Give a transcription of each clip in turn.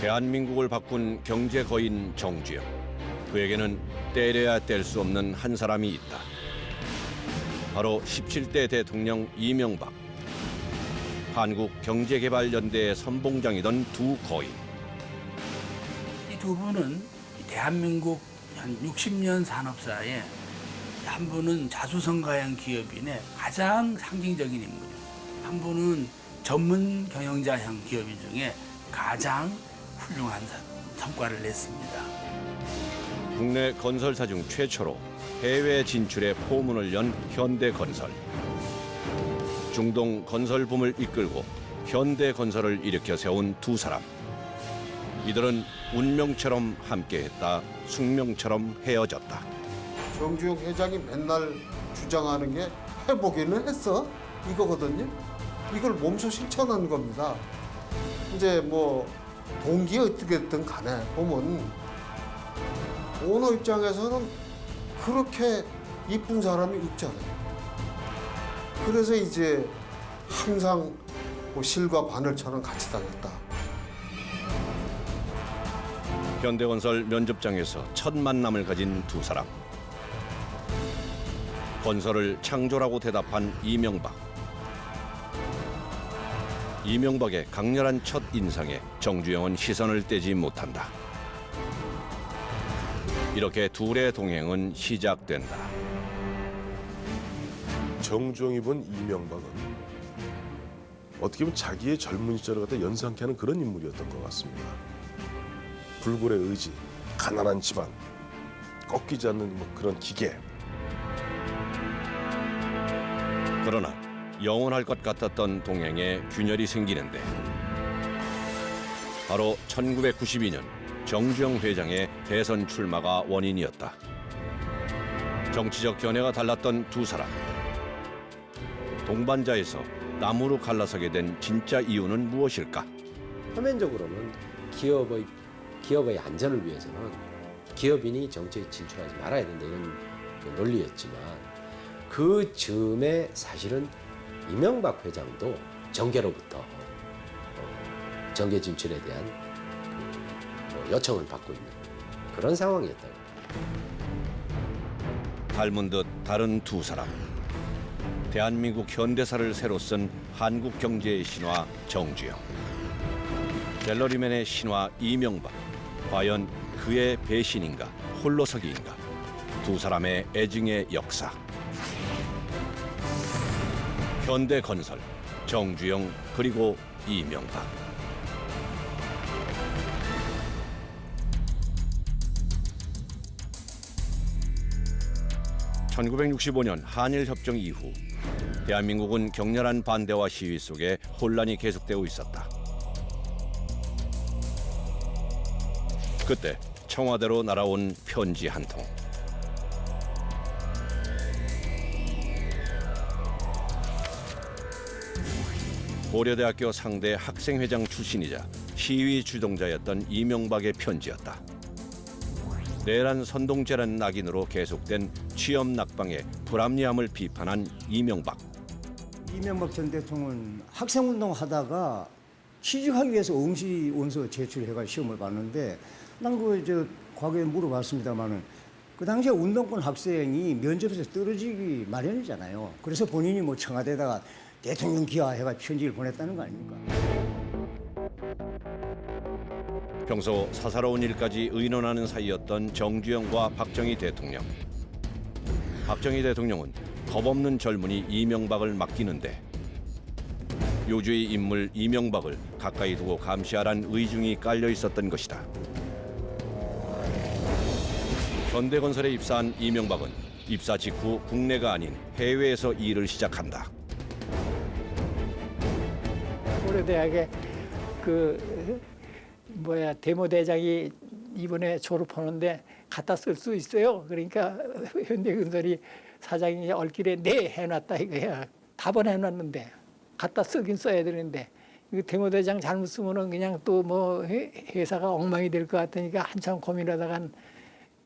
대한민국을 바꾼 경제 거인 정주영. 그에게는 때려야 뗄 수 없는 한 사람이 있다. 바로 17대 대통령 이명박. 한국경제개발연대의 선봉장이던 두 거인. 이 두 분은 대한민국 한 60년 산업사에 한 분은 자수성가형 기업인의 가장 상징적인 인물이에요. 한 분은 전문 경영자형 기업인 중에 가장 훌륭한 성과를 냈습니다. 국내 건설사 중 최초로 해외 진출의 포문을 연 현대건설. 중동 건설붐을 이끌고 현대건설을 일으켜 세운 두 사람. 이들은 운명처럼 함께했다, 숙명처럼 헤어졌다. 정주영 회장이 맨날 주장하는 게 해보기는 했어 이거거든요. 이걸 몸소 실천한 겁니다. 이제 뭐 동기 어떻게든 간에 보면 오너 입장에서는 그렇게 이쁜 사람이 없잖아요. 그래서 이제 항상 뭐 실과 바늘처럼 같이 다녔다. 현대건설 면접장에서 첫 만남을 가진 두 사람. 건설을 창조라고 대답한 이명박. 이명박의 강렬한 첫 인상에 정주영은 시선을 떼지 못한다. 이렇게 둘의 동행은 시작된다. 정주영이 본 이명박은 어떻게 보면 자기의 젊은 시절을 갖다 연상케 하는 그런 인물이었던 것 같습니다. 불굴의 의지, 가난한 집안, 꺾이지 않는 뭐 그런 기계. 그러나 영원할 것 같았던 동행에 균열이 생기는데 바로 1992년 정주영 회장의 대선 출마가 원인이었다. 정치적 견해가 달랐던 두 사람. 동반자에서 나무로 갈라서게 된 진짜 이유는 무엇일까? 표면적으로는 기업의 안전을 위해서는 기업인이 정치에 진출하지 말아야 된다 이런 그 논리였지만 그 즈음에 사실은 이명박 회장도 정계로부터 정계 진출에 대한 그 요청을 받고 있는 그런 상황이었다고. 닮은 듯 다른 두 사람. 대한민국 현대사를 새로 쓴 한국 경제의 신화 정주영. 갤러리맨의 신화 이명박. 과연 그의 배신인가 홀로서기인가. 두 사람의 애증의 역사. 현대건설, 정주영 그리고 이명박. (1965년) 한일협정 이후 대한민국은 격렬한 반대와 시위 속에 혼란이 계속되고 있었다. 그때 청와대로 날아온 편지 한 통. 고려대학교 상대 학생회장 출신이자 시위 주동자였던 이명박의 편지였다. 내란 선동죄라는 낙인으로 계속된 취업 낙방의 불합리함을 비판한 이명박. 이명박 전 대통령은 학생운동 하다가 취직하기 위해서 응시 원서 제출해가 시험을 봤는데 난 과거에 물어봤습니다만은 그 당시에 운동권 학생이 면접에서 떨어지기 마련이잖아요. 그래서 본인이 뭐 청와대에다가 대통령 기하해가 편지를 보냈다는 거 아닙니까? 평소 사사로운 일까지 의논하는 사이였던 정주영과 박정희 대통령. 박정희 대통령은 겁없는 젊은이 이명박을 맡기는데 요주의 인물 이명박을 가까이 두고 감시하란 의중이 깔려 있었던 것이다. 현대건설에 입사한 이명박은 입사 직후 국내가 아닌 해외에서 일을 시작한다. 고려대학에 데모대장이 이번에 졸업하는데 갖다 쓸 수 있어요. 그러니까 현대건설이 사장이 얼길에 네 해놨다 이거야. 답은 해놨는데 갖다 쓰긴 써야 되는데 이 데모대장 잘못 쓰면은 그냥 또 뭐 회사가 엉망이 될 것 같으니까 한참 고민하다간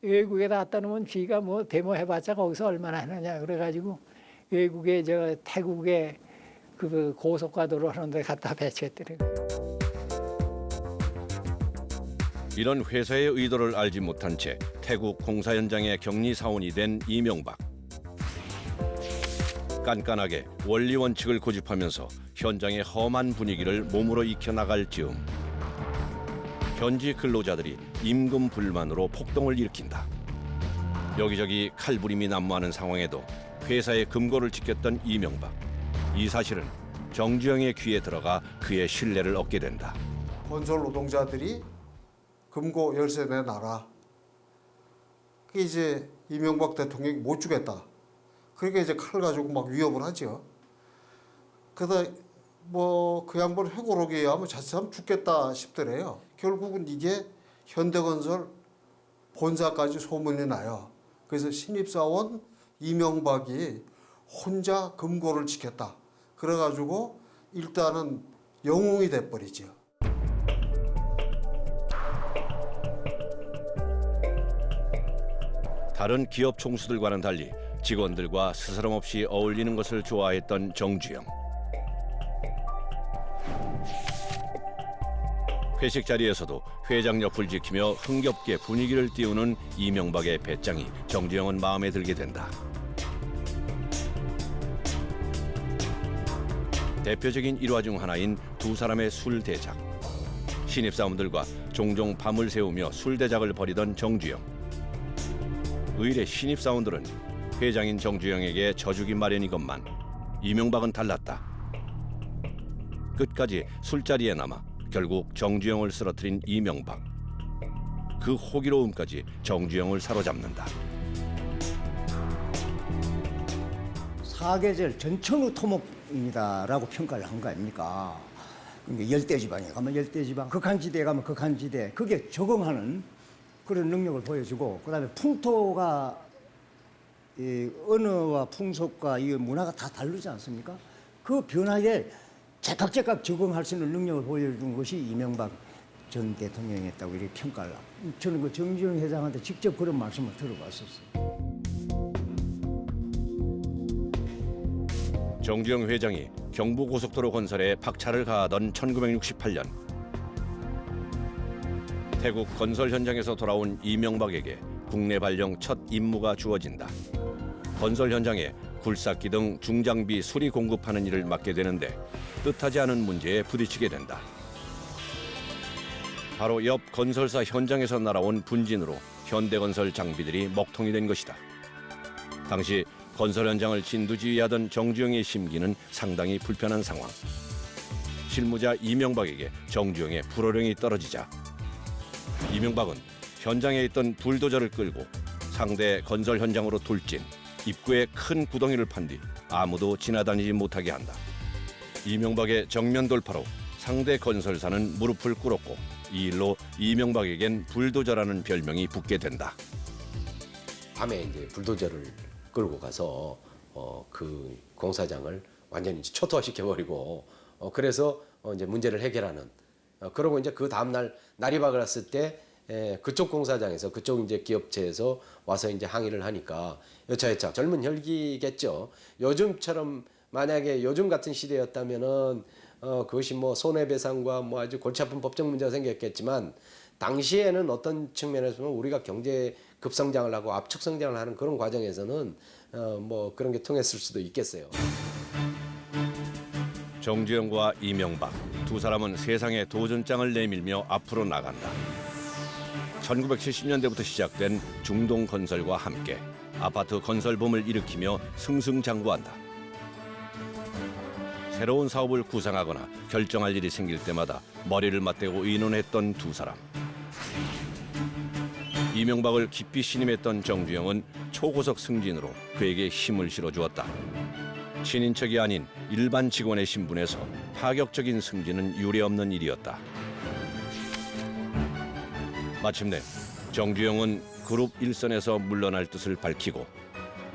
외국에다 갖다 놓으면 지가 뭐 데모해봤자 거기서 얼마나 하느냐 그래가지고 외국에 태국에 그 고속가도로 하는데 갖다 배치했더라고요. 이런 회사의 의도를 알지 못한 채 태국 공사 현장의 격리 사원이 된 이명박. 깐깐하게 원리 원칙을 고집하면서 현장의 험한 분위기를 몸으로 익혀나갈 즈음 현지 근로자들이 임금 불만으로 폭동을 일으킨다. 여기저기 칼부림이 난무하는 상황에도 회사의 금고를 지켰던 이명박. 이 사실은 정주영의 귀에 들어가 그의 신뢰를 얻게 된다. 건설 노동자들이 금고 열쇠 내놔라. 그게 이제 이명박 대통령이 못 주겠다. 그러니까 이제 칼 가지고 막 위협을 하죠. 그러다 뭐 그 양반 회고록에 의하면 자칫하면 죽겠다 싶더래요. 결국은 이게 현대건설 본사까지 소문이 나요. 그래서 신입사원 이명박이 혼자 금고를 지켰다. 그래가지고 일단은 영웅이 돼버리죠. 다른 기업 총수들과는 달리 직원들과 스스럼 없이 어울리는 것을 좋아했던 정주영. 회식 자리에서도 회장 옆을 지키며 흥겹게 분위기를 띄우는 이명박의 배짱이 정주영은 마음에 들게 된다. 대표적인 일화 중 하나인 두 사람의 술 대작. 신입사원들과 종종 밤을 새우며 술 대작을 벌이던 정주영. 의례 신입사원들은 회장인 정주영에게 져주기 마련이건만 이명박은 달랐다. 끝까지 술자리에 남아 결국 정주영을 쓰러뜨린 이명박. 그 호기로움까지 정주영을 사로잡는다. 사계절 전천후 토목입니다라고 평가를 한 거 아닙니까? 그러니까 열대지방에 가면 열대지방, 극한지대에 가면 극한지대, 그게 적응하는 그런 능력을 보여주고, 그다음에 풍토가 이 언어와 풍속과 이 문화가 다 다르지 않습니까? 그 변화에 제각제각 적응할 수 있는 능력을 보여준 것이 이명박 전 대통령이었다고 이렇게 평가를 하고, 저는 그 정주영 회장한테 직접 그런 말씀을 들어봤었어요. 정주영 회장이 경부고속도로 건설에 박차를 가하던 1968년 태국 건설 현장에서 돌아온 이명박에게 국내 발령 첫 임무가 주어진다. 건설 현장에 굴삭기 등 중장비 수리 공급하는 일을 맡게 되는데 뜻하지 않은 문제에 부딪히게 된다. 바로 옆 건설사 현장에서 날아온 분진으로 현대건설 장비들이 먹통이 된 것이다. 당시 건설 현장을 진두지휘하던 정주영의 심기는 상당히 불편한 상황. 실무자 이명박에게 정주영의 불호령이 떨어지자 이명박은 현장에 있던 불도저를 끌고 상대 건설 현장으로 돌진, 입구에 큰 구덩이를 판 뒤 아무도 지나다니지 못하게 한다. 이명박의 정면 돌파로 상대 건설사는 무릎을 꿇었고 이 일로 이명박에겐 불도저라는 별명이 붙게 된다. 밤에 이제 불도저를 끌고 가서 그 공사장을 완전히 초토화시켜 버리고 그래서 이제 문제를 해결하는. 그러고 이제 그 다음 날 날이 밝았을 때 그쪽 공사장에서 그쪽 이제 기업체에서 와서 이제 항의를 하니까 여차여차 젊은 혈기겠죠. 요즘처럼 만약에 요즘 같은 시대였다면은 그것이 뭐 손해배상과 뭐 아주 골치 아픈 법적 문제가 생겼겠지만 당시에는 어떤 측면에서 보면 우리가 경제 급성장을 하고 압축 성장을 하는 그런 과정에서는 뭐 그런 게 통했을 수도 있겠어요. 정주영과 이명박 두 사람은 세상에 도전장을 내밀며 앞으로 나간다. 1970년대부터 시작된 중동 건설과 함께 아파트 건설 붐을 일으키며 승승장구한다. 새로운 사업을 구상하거나 결정할 일이 생길 때마다 머리를 맞대고 의논했던 두 사람. 이명박을 깊이 신임했던 정주영은 초고속 승진으로 그에게 힘을 실어주었다. 친인척이 아닌 일반 직원의 신분에서 파격적인 승진은 유례없는 일이었다. 마침내 정주영은 그룹 일선에서 물러날 뜻을 밝히고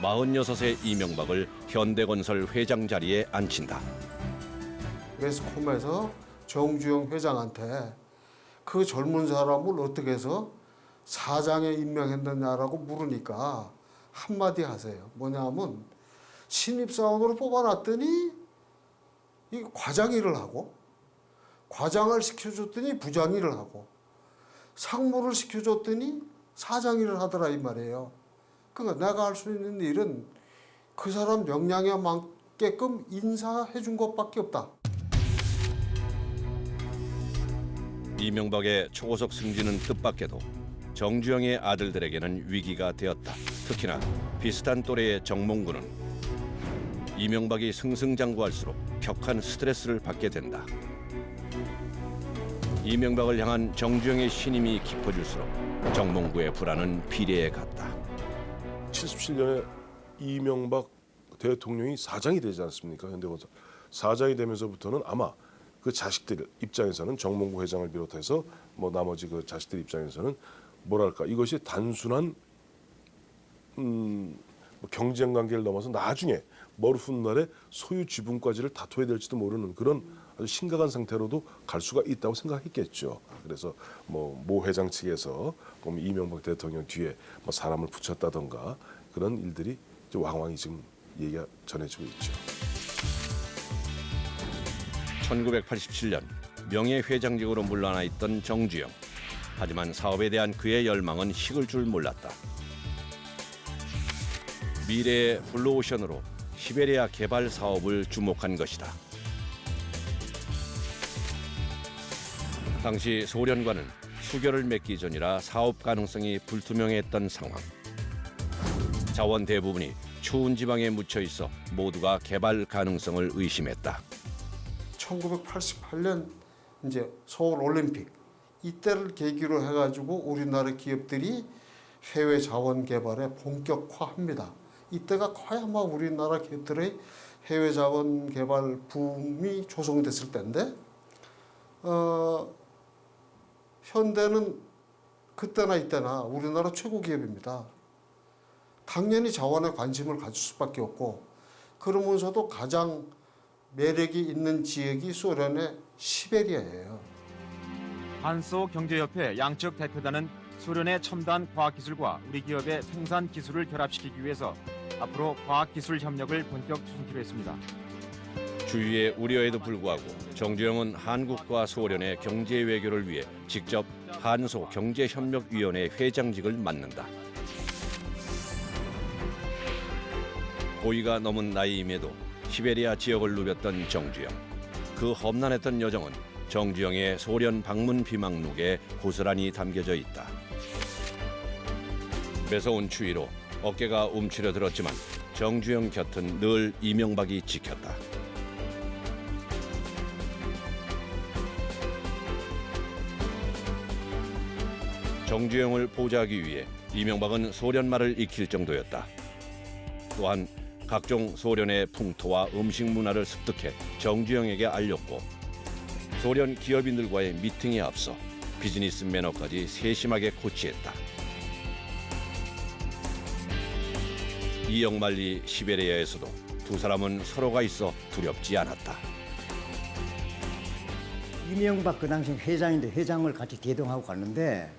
46세 이명박을 현대건설 회장 자리에 앉힌다. 매스컴에서 정주영 회장한테 그 젊은 사람을 어떻게 해서 사장에 임명했느냐라고 물으니까 한마디 하세요. 뭐냐면 신입사원으로 뽑아놨더니 이 과장 일을 하고 과장을 시켜줬더니 부장 일을 하고 상무를 시켜줬더니 사장 일을 하더라 이 말이에요. 그러니까 내가 할 수 있는 일은 그 사람 역량에 맞게끔 인사해 준 것밖에 없다. 이명박의 초고속 승진은 뜻밖에도 정주영의 아들들에게는 위기가 되었다. 특히나 비슷한 또래의 정몽구는 이명박이 승승장구할수록 격한 스트레스를 받게 된다. 이명박을 향한 정주영의 신임이 깊어질수록 정몽구의 불안은 비례해 갔다. 77년에 이명박 대통령이 사장이 되지 않습니까? 현대건설 사장이 되면서부터는 아마 그 자식들 입장에서는 정몽구 회장을 비롯해서 뭐 나머지 그 자식들 입장에서는 뭐랄까 이것이 단순한 경쟁 관계를 넘어서 나중에 머리 훗날에 소유 지분까지를 다퉈야 될지도 모르는 그런 아주 심각한 상태로도 갈 수가 있다고 생각했겠죠. 그래서 모 회장 측에서 보면 이명박 대통령 뒤에 뭐 사람을 붙였다던가 그런 일들이 이제 왕왕이 지금 얘기가 전해지고 있죠. 1987년 명예회장직으로 물러나 있던 정주영. 하지만 사업에 대한 그의 열망은 식을 줄 몰랐다. 미래의 블루오션으로 시베리아 개발 사업을 주목한 것이다. 당시 소련과는 수교를 맺기 전이라 사업 가능성이 불투명했던 상황. 자원 대부분이 추운 지방에 묻혀 있어 모두가 개발 가능성을 의심했다. 1988년 이제 서울 올림픽 이때를 계기로 해가지고 우리나라 기업들이 해외 자원 개발에 본격화합니다. 이때가 거의 아마 우리나라 기업들의 해외 자원 개발 붐이 조성됐을 때인데 현대는 그때나 이때나 우리나라 최고 기업입니다. 당연히 자원에 관심을 가질 수밖에 없고 그러면서도 가장 매력이 있는 지역이 소련의 시베리아예요. 한소 경제협회 양측 대표단은 소련의 첨단 과학기술과 우리 기업의 생산 기술을 결합시키기 위해서 앞으로 과학기술 협력을 본격 추진키로 했습니다. 주위의 우려에도 불구하고 정주영은 한국과 소련의 경제 외교를 위해 직접 한소 경제협력위원회 회장직을 맡는다. 고위가 넘은 나이임에도 시베리아 지역을 누볐던 정주영. 그 험난했던 여정은 정주영의 소련 방문 비망록에 고스란히 담겨져 있다. 매서운 추위로 어깨가 움츠려들었지만 정주영 곁은 늘 이명박이 지켰다. 정주영을 보좌하기 위해 이명박은 소련말을 익힐 정도였다. 또한 각종 소련의 풍토와 음식 문화를 습득해 정주영에게 알렸고 소련 기업인들과의 미팅에 앞서 비즈니스 매너까지 세심하게 코치했다. 이역만리 시베리아에서도 두 사람은 서로가 있어 두렵지 않았다. 이명박 그 당시 회장인데 회장을 같이 대동하고 갔는데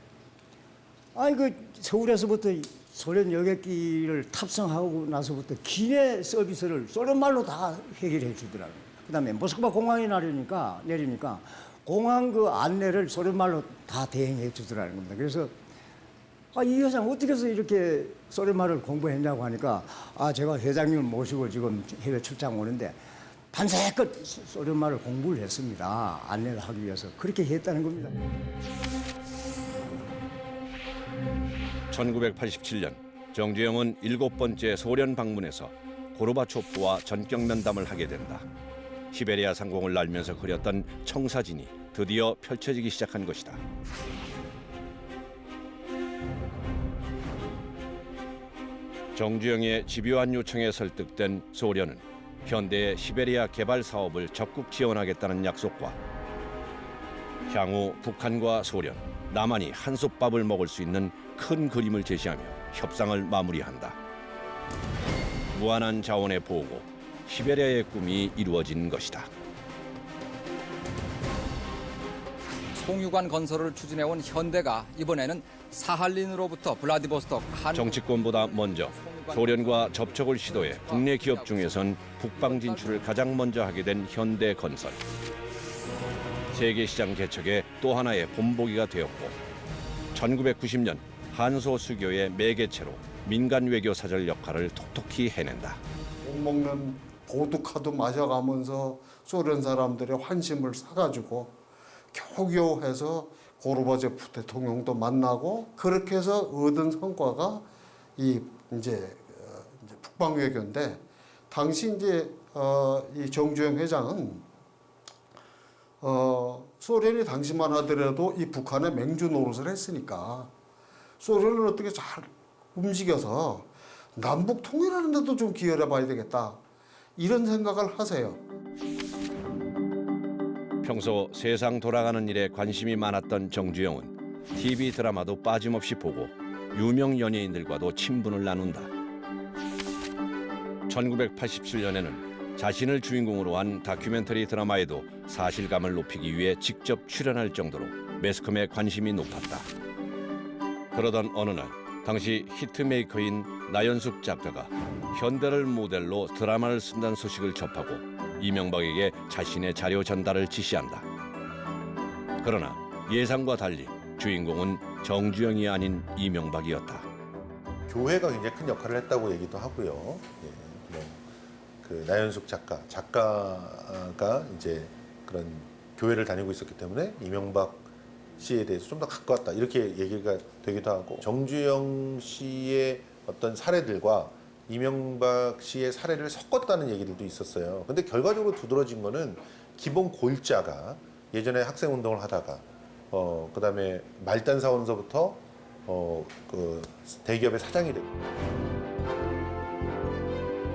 서울에서부터 소련 여객기를 탑승하고 나서부터 기내 서비스를 소련말로 다 해결해 주더라고요. 그다음에 모스크바 공항에 내리니까 공항 그 안내를 소련말로 다 대행해 주더라는 겁니다. 그래서 이 회장 어떻게 해서 이렇게 소련말을 공부했냐고 하니까 제가 회장님을 모시고 지금 해외 출장 오는데 밤새껏 소련말을 공부를 했습니다. 안내를 하기 위해서 그렇게 했다는 겁니다. 1987년 정주영은 7번째 소련 방문에서 고르바초프와 전격 면담을 하게 된다. 시베리아 상공을 날면서 그렸던 청사진이 드디어 펼쳐지기 시작한 것이다. 정주영의 집요한 요청에 설득된 소련은 현대의 시베리아 개발 사업을 적극 지원하겠다는 약속과 향후 북한과 소련, 남한이 한솥밥을 먹을 수 있는 큰 그림을 제시하며 협상을 마무리한다. 무한한 자원의 보고, 시베리아의 꿈이 이루어진 것이다. 송유관 건설을 추진해온 현대가 이번에는 사할린으로부터 블라디보스톡 정치권보다 먼저 소련과 접촉을 시도해 국내 기업 중에선 북방 진출을 가장 먼저 하게 된 현대건설. 세계 시장 개척의 또 하나의 본보기가 되었고 1990년 한소 수교의 매개체로 민간 외교 사절 역할을 톡톡히 해낸다. 못 먹는 보드카도 마셔가면서 소련 사람들의 환심을 사가지고 겨우겨우 해서 고르바초프 대통령도 만나고 그렇게 해서 얻은 성과가 이제 북방 외교인데 당시 이제 이 정주영 회장은 소련이 당시만 하더라도 이 북한에 맹주 노릇을 했으니까 소련을 어떻게 잘 움직여서 남북 통일하는 데도 좀 기여를 해봐야 되겠다. 이런 생각을 하세요. 평소 세상 돌아가는 일에 관심이 많았던 정주영은 TV 드라마도 빠짐없이 보고 유명 연예인들과도 친분을 나눈다. 1987년에는 자신을 주인공으로 한 다큐멘터리 드라마에도 사실감을 높이기 위해 직접 출연할 정도로 매스컴에 관심이 높았다. 그러던 어느 날 당시 히트메이커인 나연숙 작가가 현대를 모델로 드라마를 쓴다는 소식을 접하고 이명박에게 자신의 자료 전달을 지시한다. 그러나 예상과 달리 주인공은 정주영이 아닌 이명박이었다. 교회가 굉장히 큰 역할을 했다고 얘기도 하고요. 그 나연숙 작가가 이제 그런 교회를 다니고 있었기 때문에 이명박 씨에 대해서 좀 더 가까웠다 이렇게 얘기가 되기도 하고 정주영 씨의 어떤 사례들과 이명박 씨의 사례를 섞었다는 얘기들도 있었어요. 근데 결과적으로 두드러진 거는 기본 골자가 예전에 학생 운동을 하다가 그다음에 말단 사원서부터 그 대기업의 사장이 되고.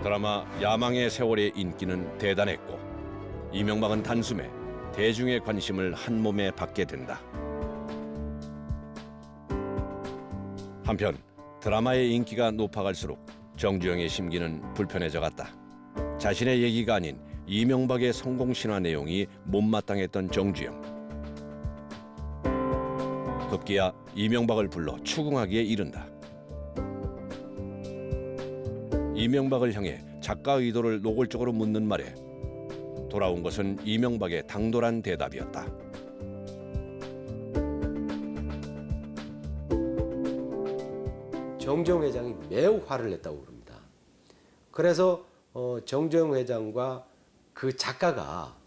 드라마 야망의 세월의 인기는 대단했고 이명박은 단숨에 대중의 관심을 한 몸에 받게 된다. 한편 드라마의 인기가 높아갈수록 정주영의 심기는 불편해져 갔다. 자신의 얘기가 아닌 이명박의 성공 신화 내용이 못마땅했던 정주영. 급기야 이명박을 불러 추궁하기에 이른다. 이명박을 향해 작가 의도를 노골적으로 묻는 말에 돌아온 것은 이명박의 당돌한 대답이었다. 정주영 회장이 매우 화를 냈다고 그럽니다. 그래서 정주영 회장과 그 작가가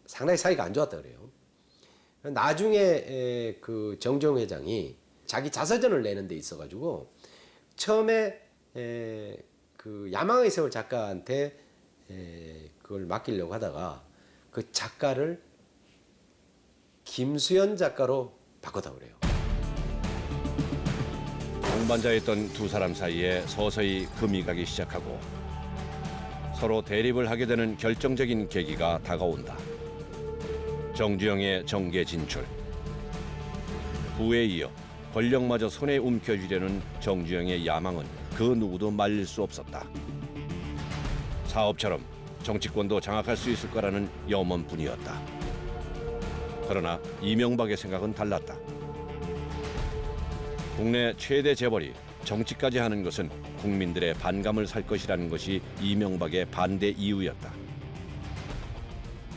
상당히 사이가 안 좋았다 그래요. 나중에 그 정주영 회장이 자기 자서전을 내는 데 있어가지고 처음에 그 야망의 세월 작가한테 그걸 맡기려고 하다가 그 작가를 김수현 작가로 바꿨다고 그래요. 동반자였던 두 사람 사이에 서서히 금이 가기 시작하고 서로 대립을 하게 되는 결정적인 계기가 다가온다. 정주영의 정계 진출. 부에 이어 권력마저 손에 움켜쥐려는 정주영의 야망은 그 누구도 말릴 수 없었다. 사업처럼 정치권도 장악할 수 있을 거라는 염원뿐이었다. 그러나 이명박의 생각은 달랐다. 국내 최대 재벌이 정치까지 하는 것은 국민들의 반감을 살 것이라는 것이 이명박의 반대 이유였다.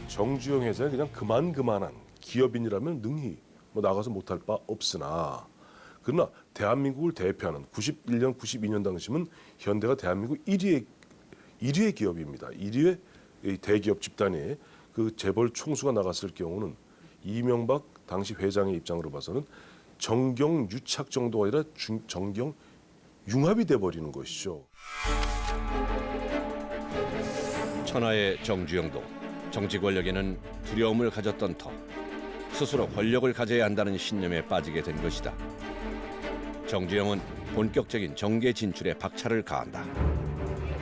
정주영 회장이 그냥 그만한 기업인이라면 능히 나가서 못할 바 없으나 그러나 대한민국을 대표하는 91년, 92년 당시면 현대가 대한민국 1위의 기업입니다. 1위의 대기업 집단에 그 재벌 총수가 나갔을 경우는 이명박 당시 회장의 입장으로 봐서는 정경유착 정도가 아니라 정경융합이 돼버리는 것이죠. 천하의 정주영도 정치 권력에는 두려움을 가졌던 터 스스로 권력을 가져야 한다는 신념에 빠지게 된 것이다. 정주영은 본격적인 정계 진출에 박차를 가한다.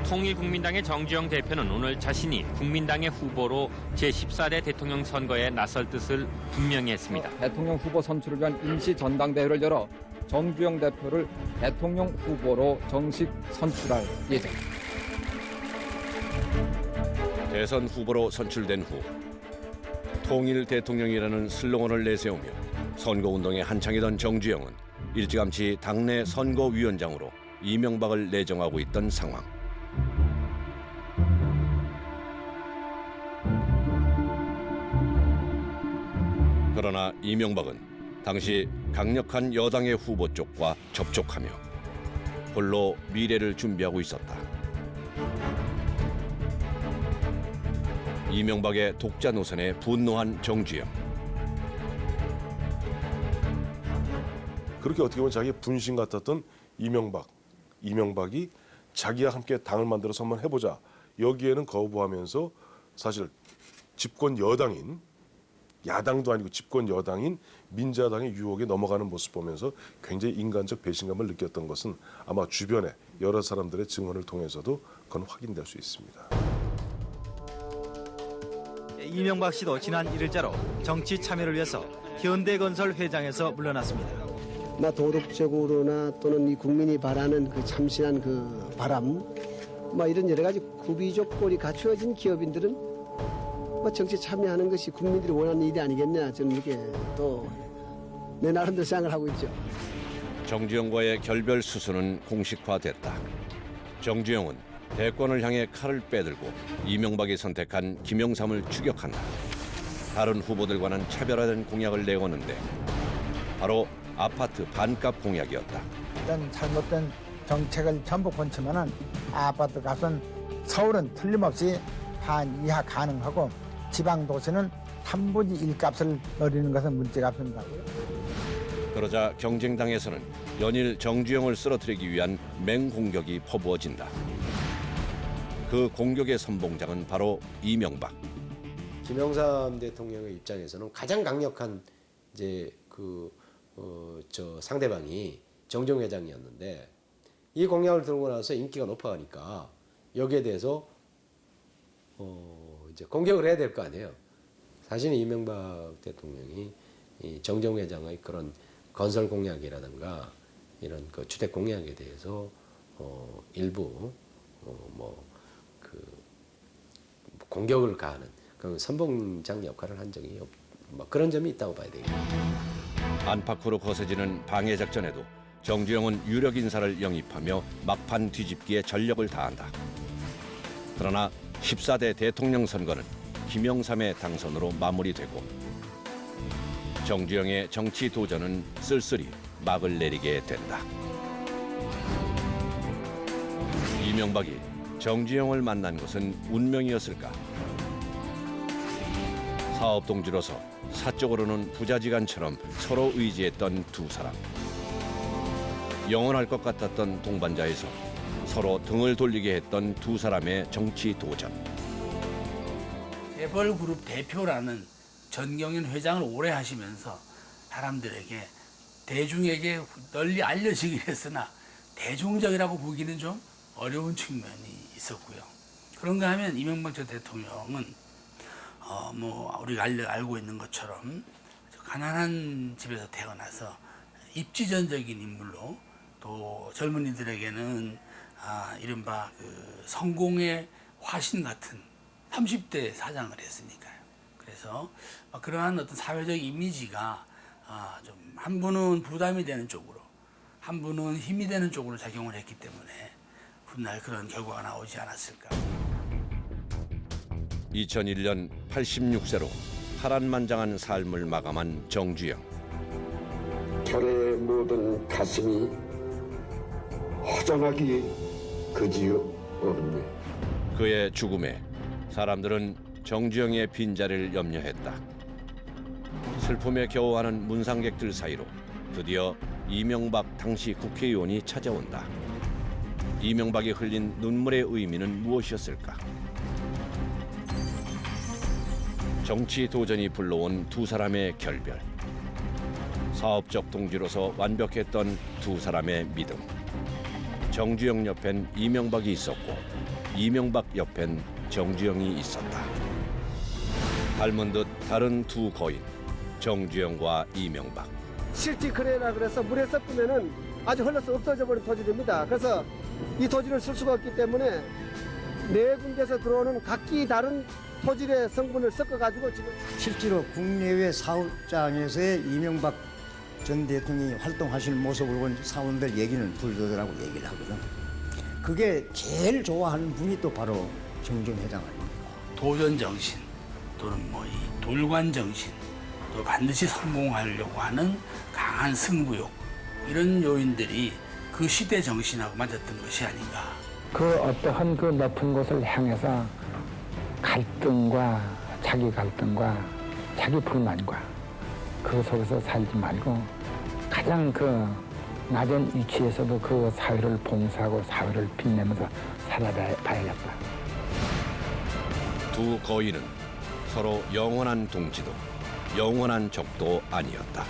통일국민당의 정주영 대표는 오늘 자신이 국민당의 후보로 제14대 대통령 선거에 나설 뜻을 분명히 했습니다. 대통령 후보 선출을 위한 임시 전당대회를 열어 정주영 대표를 대통령 후보로 정식 선출할 예정입니다. 대선 후보로 선출된 후 통일 대통령이라는 슬로건을 내세우며 선거운동에 한창이던 정주영은 일찌감치 당내 선거위원장으로 이명박을 내정하고 있던 상황. 그러나 이명박은 당시 강력한 여당의 후보 쪽과 접촉하며 홀로 미래를 준비하고 있었다. 이명박의 독자 노선에 분노한 정주영. 그렇게 어떻게 보면 자기의 분신 같았던 이명박이 자기와 함께 당을 만들어서 한번 해보자. 여기에는 거부하면서 사실 집권 여당인, 야당도 아니고 집권 여당인 민자당의 유혹에 넘어가는 모습 보면서 굉장히 인간적 배신감을 느꼈던 것은 아마 주변의 여러 사람들의 증언을 통해서도 그건 확인될 수 있습니다. 이명박 씨도 지난 1일자로 정치 참여를 위해서 현대건설 회장에서 물러났습니다. 도덕적으로나 또는 이 국민이 바라는 그 참신한 그 바람, 이런 여러 가지 구비 조건이 갖추어진 기업인들은 정치 참여하는 것이 국민들이 원하는 일이 아니겠냐, 저는 이렇게 또 내 나름대로 생각을 하고 있죠. 정주영과의 결별 수순은 공식화됐다. 정주영은 대권을 향해 칼을 빼들고 이명박이 선택한 김영삼을 추격한다. 다른 후보들과는 차별화된 공약을 내거는데 바로 아파트 반값 공약이었다. 어떤 잘못된 정책을 전부 본치면은 아파트 값은 서울은 틀림없이 반 이하 가능하고 지방 도시는 3분의 1값을 노리는 것은 문제가 없습니다. 그러자 경쟁당에서는 연일 정주영을 쓰러뜨리기 위한 맹공격이 퍼부어진다. 그 공격의 선봉장은 바로 이명박. 김영삼 대통령의 입장에서는 가장 강력한 상대방이 정주영 회장이었는데 이 공약을 들고 나서 인기가 높아가니까 여기에 대해서 이제 공격을 해야 될 거 아니에요. 사실 이명박 대통령이 이 정주영 회장의 그런 건설 공약이라든가 이런 그 주택 공약에 대해서 일부 공격을 가하는 그 선봉장 역할을 한 적이 그런 점이 있다고 봐야 되겠죠. 안팎으로 거세지는 방해 작전에도 정주영은 유력 인사를 영입하며 막판 뒤집기에 전력을 다한다. 그러나 14대 대통령 선거는 김영삼의 당선으로 마무리되고 정주영의 정치 도전은 쓸쓸히 막을 내리게 된다. 이명박이 정주영을 만난 것은 운명이었을까? 사업 동지로서 사적으로는 부자지간처럼 서로 의지했던 두 사람. 영원할 것 같았던 동반자에서 서로 등을 돌리게 했던 두 사람의 정치 도전. 재벌그룹 대표라는 전경련 회장을 오래 하시면서 사람들에게 대중에게 널리 알려지긴 했으나 대중적이라고 보기는 좀 어려운 측면이 있었고요. 그런가 하면 이명박 전 대통령은 우리가 알고 있는 것처럼 가난한 집에서 태어나서 입지전적인 인물로 또 젊은이들에게는 이른바 그 성공의 화신 같은 30대 사장을 했으니까요. 그래서 그러한 어떤 사회적 이미지가 좀 한 분은 부담이 되는 쪽으로, 한 분은 힘이 되는 쪽으로 작용을 했기 때문에 훗날 그런 결과가 나오지 않았을까. 2001년 86세로 파란만장한 삶을 마감한 정주영. 저의 모든 가슴이 허전하기 그지없네. 그의 죽음에 사람들은 정주영의 빈자리를 염려했다. 슬픔에 겨워하는 문상객들 사이로 드디어 이명박 당시 국회의원이 찾아온다. 이명박이 흘린 눈물의 의미는 무엇이었을까? 정치 도전이 불러온 두 사람의 결별. 사업적 동지로서 완벽했던 두 사람의 믿음. 정주영 옆엔 이명박이 있었고 이명박 옆엔 정주영이 있었다. 닮은 듯 다른 두 거인, 정주영과 이명박. 실지 거래라 그래서 물에 섞으면은 아주 흘러서 없어져 버린 토질입니다. 그래서 이 토질을 쓸 수가 없기 때문에 네 군데에서 들어오는 각기 다른 토질의 성분을 섞어가지고 지금 실제로 국내외 사업장에서의 이명박 전 대통령이 활동하시는 모습을 본 사원들 얘기는 불도저라고 얘기를 하거든. 그게 제일 좋아하는 분이 또 바로 정주영 회장 아닙니까? 도전 정신 또는 이 돌관 정신 또 반드시 성공하려고 하는 강한 승부욕, 이런 요인들이 그 시대 정신하고 맞았던 것이 아닌가. 그 어떠한 그 높은 곳을 향해서 갈등과 자기 불만과 그 속에서 살지 말고 가장 그 낮은 위치에서도 그 사회를 봉사하고 사회를 빛내면서 살아봐야겠다. 두 거인은 서로 영원한 동지도 영원한 적도 아니었다.